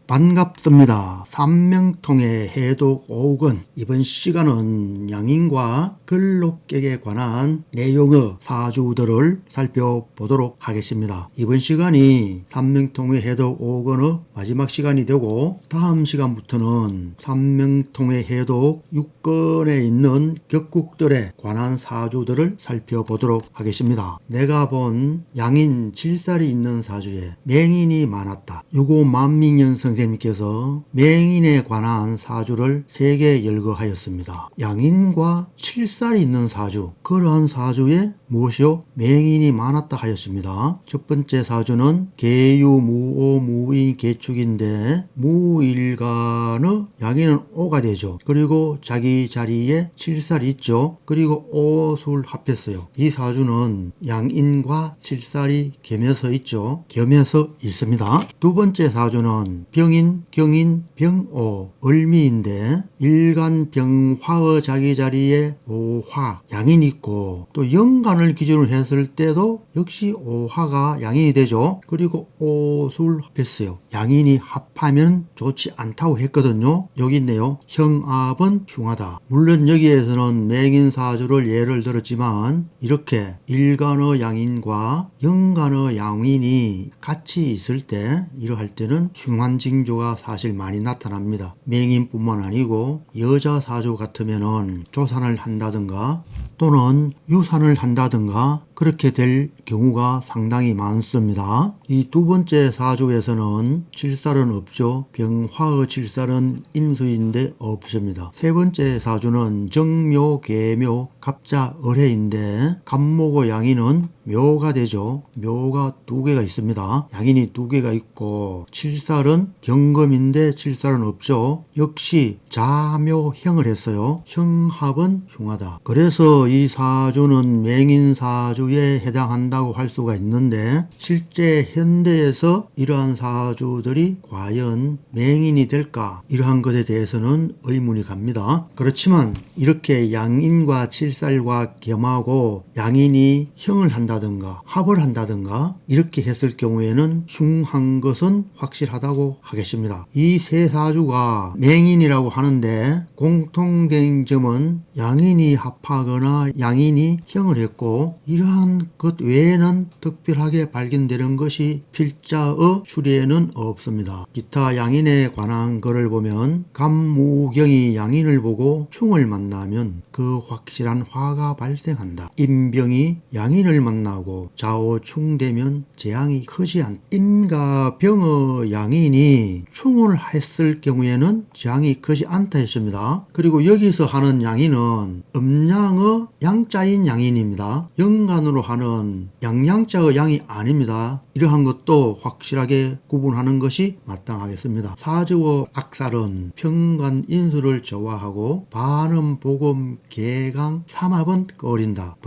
반갑습니다. 삼명통의 해독 5권 이번 시간은 양인과 근록객에 관한 내용의 사주들을 살펴보도록 하겠습니다. 이번 시간이 삼명통의 해독 5권의 마지막 시간이 되고 다음 시간부터는 삼명통의 해독 6권에 있는 격국들에 관한 사주들을 살펴보도록 하겠습니다. 내가 본 양인 7살이 있는 사주에 맹인이 많았다. 유고 만민년 선생님께서 맹인에 관한 사주를 3개 열거하였습니다. 양인과 7살이 있는 사주, 그러한 사주에 무엇이요? 맹인이 많았다 하였습니다. 첫 번째 사주는 계유, 무오, 무인, 개축인데 무일간의 양인은 오가 되죠. 그리고 자기 자리에 7살이 있죠. 그리고 오술 합했어요. 이 사주는 양인과 7살이 겸해서 있죠. 겸해서 있습니다. 두 번째 사주는 병인, 경인, 병오, 을미인데 일간 병화의 자기 자리에 오화, 양인이 있고 또 연간을 기준으로 했을 때도 역시 오화가 양인이 되죠. 그리고 오술 합했어요. 양인이 합하면 좋지 않다고 했거든요. 여기 있네요. 형합은 흉하다. 물론 여기에서는 맹인 사주를 예를 들었지만 이렇게 일간의 양인과 연간의 양인이 같이 있을 때 이러할 때는 흉한 징조가 사실 많이 나타납니다. 맹인뿐만 아니고 여자 사주 같으면은 조산을 한다든가 또는 유산을 한다든가 그렇게 될 경우가 상당히 많습니다. 이 두 번째 사주에서는 7살은 없죠. 병화의 7살은 임수인데 없습니다. 세 번째 사주는 정묘, 계묘, 갑자, 을해인데 갑목의 양인은 묘가 되죠. 묘가 2개가 있습니다. 양인이 2개가 있고 7살은 경금인데 7살은 없죠. 역시 자묘형을 했어요. 형합은 흉하다. 그래서 이 사주는 맹인 사주에 해당한다고 할 수가 있는데 실제 현대에서 이러한 사주들이 과연 맹인이 될까? 이러한 것에 대해서는 의문이 갑니다. 그렇지만 이렇게 양인과 7살과 겸하고 양인이 형을 한다든가 합을 한다든가 이렇게 했을 경우에는 흉한 것은 확실하다고 하겠습니다. 이 세 사주가 맹인이라고 하는데 공통된 점은 양인이 합하거나 양인이 형을 했고 이러한 것 외에는 특별하게 발견되는 것이 필자의 추리에는 없습니다. 기타 양인에 관한 것을 보면 갑무경이 양인을 보고 충을 만나면 그 확실한 화가 발생한다. 임병이 양인을 만나고 좌우충되면 재앙이 크지 않다. 임과 병의 양인이 충을 했을 경우에는 재앙이 크지 않다 했습니다. 그리고 여기서 하는 양인은 음양의 양자인 양인입니다. 연간으로 하는 양양자의 양이 아닙니다. 이러한 것도 확실하게 구분하는 것이 마땅하겠습니다. 사주의 악살은 평관 인수를 저하하고 반음, 복음, 개강, 삼합은 꺼린다.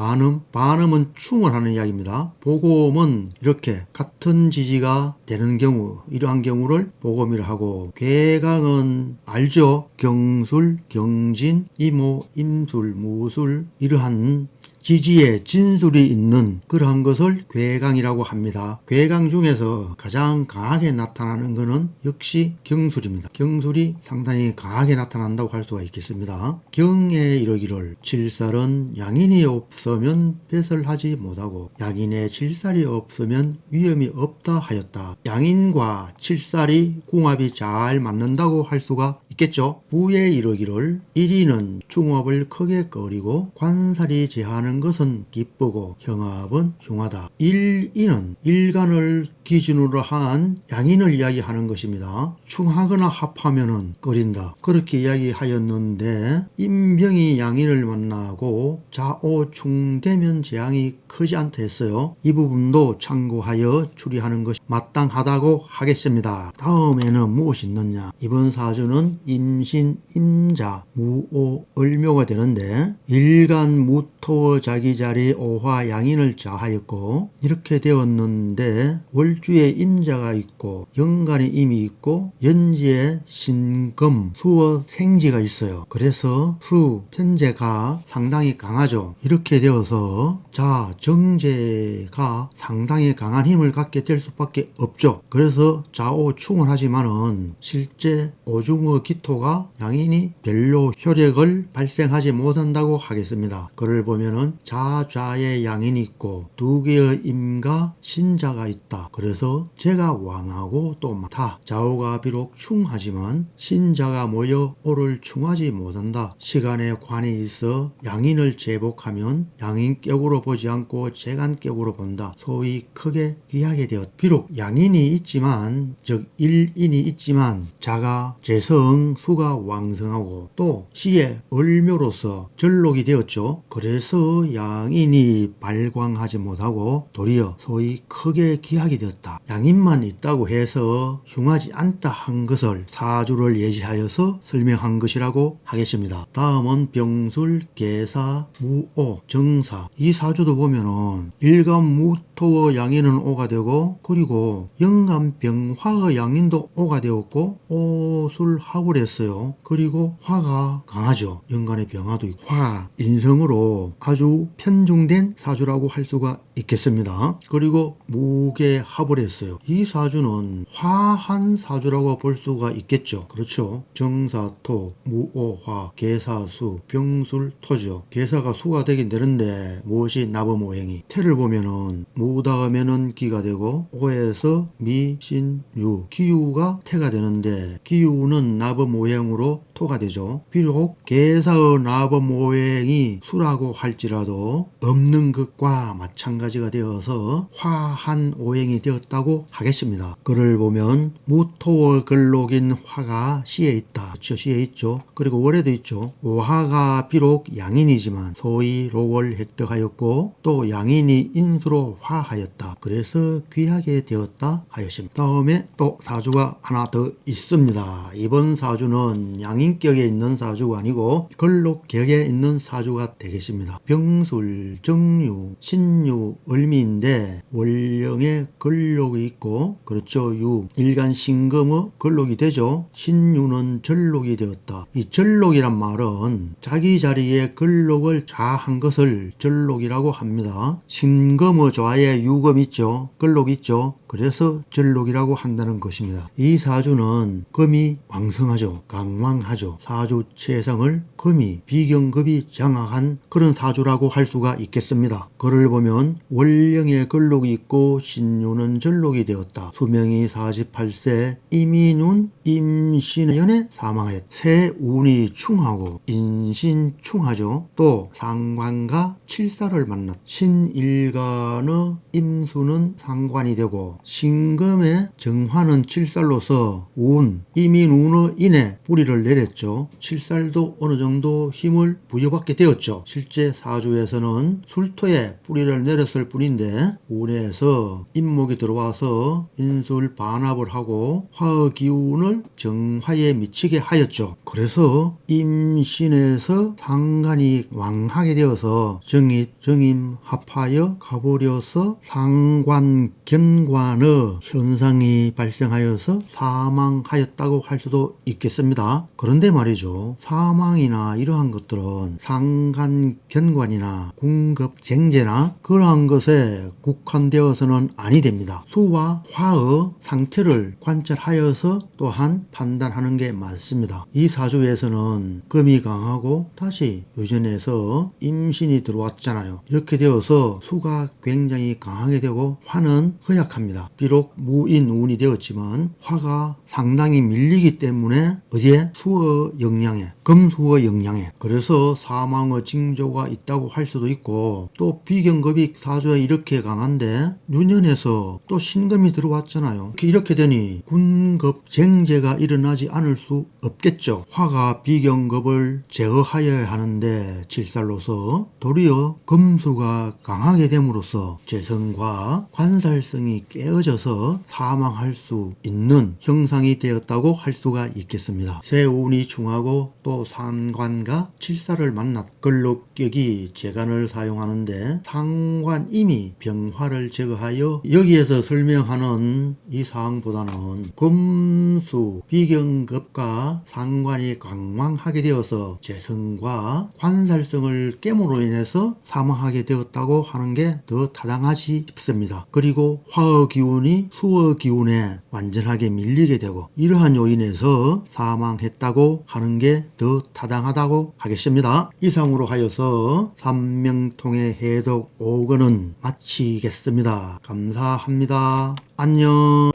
반음은 충을 하는 이야기입니다. 복음은 이렇게 같은 지지가 되는 경우 이러한 경우를 복음이라 하고 개강은 알죠. 경술, 경진, 이모, 임술, 무술 이러한 지지에 진술이 있는 그러한 것을 괴강이라고 합니다. 괴강 중에서 가장 강하게 나타나는 것은 역시 경술입니다. 경술이 상당히 강하게 나타난다고 할 수가 있겠습니다. 경에 이르기를 7살은 양인이 없으면 배설하지 못하고 양인의 7살이 없으면 위험이 없다 하였다. 양인과 7살이 궁합이 잘 맞는다고 할 수가 있겠죠. 부에 이르기를 1인은 중합을 크게 꺼리고 관살이 제하는 것은 기쁘고 형합은 흉하다. 1인은 일간을 기준으로 한 양인을 이야기하는 것입니다. 충하거나 합하면은 꺼린다. 그렇게 이야기하였는데 임병이 양인을 만나고 좌오충되면 재앙이 크지 않다 했어요. 이 부분도 참고하여 추리하는 것이 마땅하다고 하겠습니다. 다음에는 무엇이 있느냐? 이번 사주는 임신, 임자, 무오, 을묘가 되는데 일간 무토의 자기 자리 오화 양인을 자하였고 이렇게 되었는데 월주에 임자가 있고 연간에 임이 있고 연지에 신금 수어 생지가 있어요. 그래서 수 편제가 상당히 강하죠. 이렇게 되어서 자 정제가 상당히 강한 힘을 갖게 될 수밖에 없죠. 그래서 좌오충을 하지만은 실제 오중의 기토가 양인이 별로 효력을 발생하지 못한다고 하겠습니다. 그를 보면은 자좌에 양인이 있고 두 개의 임과 신자가 있다. 그래서 제가 왕하고 또 다 좌우가 비록 충하지만 신자가 모여 오를 충하지 못한다. 시간에 관이 있어 양인을 제복하면 양인격으로 보지 않고 재간격으로 본다. 소위 크게 귀하게 되었다. 비록 양인이 있지만 즉 일인이 있지만 자가 재성 수가 왕성하고 또 시의 을묘로서 전록이 되었죠. 그래서 양인이 발광하지 못하고 도리어 소위 크게 귀하게 되었다. 양인만 있다고 해서 흉하지 않다 한 것을 사주를 예시하여서 설명한 것이라고 하겠습니다. 다음은 병술, 계사, 무오, 정사 이 사주도 보면은 일간 무토의 양인은 오가 되고 그리고 영간 병화의 양인도 오가 되었고 오술합을 했어요. 그리고 화가 강하죠. 연간의 병화도 있고 화, 인성으로 아주 편중된 사주라고 할 수가 있겠습니다. 그리고 무게 합을 했어요. 이 사주는 화한 사주라고 볼 수가 있겠죠. 그렇죠. 정사토, 무오화, 계사수, 병술토죠. 계사가 수가 되긴 되는데 무엇이 나범오행이 태를 보면은 무 다음에는 기가 되고 오에서 미, 신, 유 기유가 태가 되는데 기유는 나범오행으로 토가 되죠. 비록 계사의 나범오행이 수라고 할지라도 없는 것과 마찬가지가 되어서 화한 오행이 되었다고 하겠습니다. 글을 보면 무토의 글록인 화가 시에 있다. 그렇죠. 시에 있죠. 그리고 월에도 있죠. 오화가 비록 양인이지만 소위 록을 획득하였고 또 양인이 인수로 화하였다. 그래서 귀하게 되었다 하였습니다. 다음에 또 사주가 하나 더 있습니다. 이번 사주는 양인격에 있는 사주가 아니고 글록격에 있는 사주가 되겠습니다. 병술, 정유, 신유, 을미인데 월령에 글록이 있고 그렇죠. 유, 일간 신금의 글록이 되죠. 신유는 전록이 되었다. 이 전록이란 말은 자기 자리에 글록을 좌한 것을 전록이라고 합니다. 신금의 좌에 유금 있죠. 글록 있죠. 그래서 전록이라고 한다는 것입니다. 이 사주는 금이 왕성하죠. 강왕하죠. 사주 체성을 금이 비경급이 장악한 그런 사주라고 할 수가 있겠습니다. 글을 보면 월령에 글록이 있고 신유는 전록이 되었다. 수명이 48세 이민운 임신연에 사망하였다. 세운이 충하고 인신 충하죠. 또 상관과 칠사를 만났다. 신일간의 임수는 상관이 되고 신금의 정화는 칠살로서 운, 이민운의 인에 뿌리를 내렸죠. 칠살도 어느 정도 힘을 부여받게 되었죠. 실제 사주에서는 술토에 뿌리를 내렸을 뿐인데 운에서 인목이 들어와서 인술 반합을 하고 화의 기운을 정화에 미치게 하였죠. 그래서 임신에서 상관이 왕하게 되어서 정입, 정임 합하여 가버려서 상관, 견관의 현상이 발생하여서 사망하였다고 할 수도 있겠습니다. 그런데 말이죠. 사망이나 이러한 것들은 상관, 견관이나 궁급, 쟁제나 그러한 것에 국한되어서는 아니 됩니다. 수와 화의 상태를 관찰하여서 또한 판단하는 게 맞습니다. 이 사주에서는 금이 강하고 다시 요전에서 임신이 들어왔잖아요. 이렇게 되어서 수가 굉장히 강하게 되고 화는 허약합니다. 비록 무인운이 되었지만 화가 상당히 밀리기 때문에 어디에 수의 영향에 금수의 영향에 그래서 사망의 징조가 있다고 할 수도 있고 또 비경급이 사주에 이렇게 강한데 유년에서 또 신금이 들어왔잖아요. 이렇게 되니 군급 쟁제가 일어나지 않을 수 없겠죠. 화가 비경급을 제어하여야 하는데 칠살로서 도리어 금수가 강하게 됨으로써 재성과 관살성이 깨어져서 사망할 수 있는 형상이 되었다고 할 수가 있겠습니다. 세운이 기운이 중하고 또 상관과 칠사를 만났 걸록격이 재간을 사용하는데 상관임이 병화를 제거하여 여기에서 설명하는 이 사항보다는 금수 비경급과 상관이 강왕하게 되어서 재성과 관살성을 깨므로 인해서 사망하게 되었다고 하는 게 더 타당하지 싶습니다. 그리고 화의 기운이 수의 기운에 완전하게 밀리게 되고 이러한 요인에서 사망했다고 하는 게 더 타당하다고 하겠습니다. 이상으로 하여서 삼명통의 해독 5권은 마치겠습니다. 감사합니다. 안녕.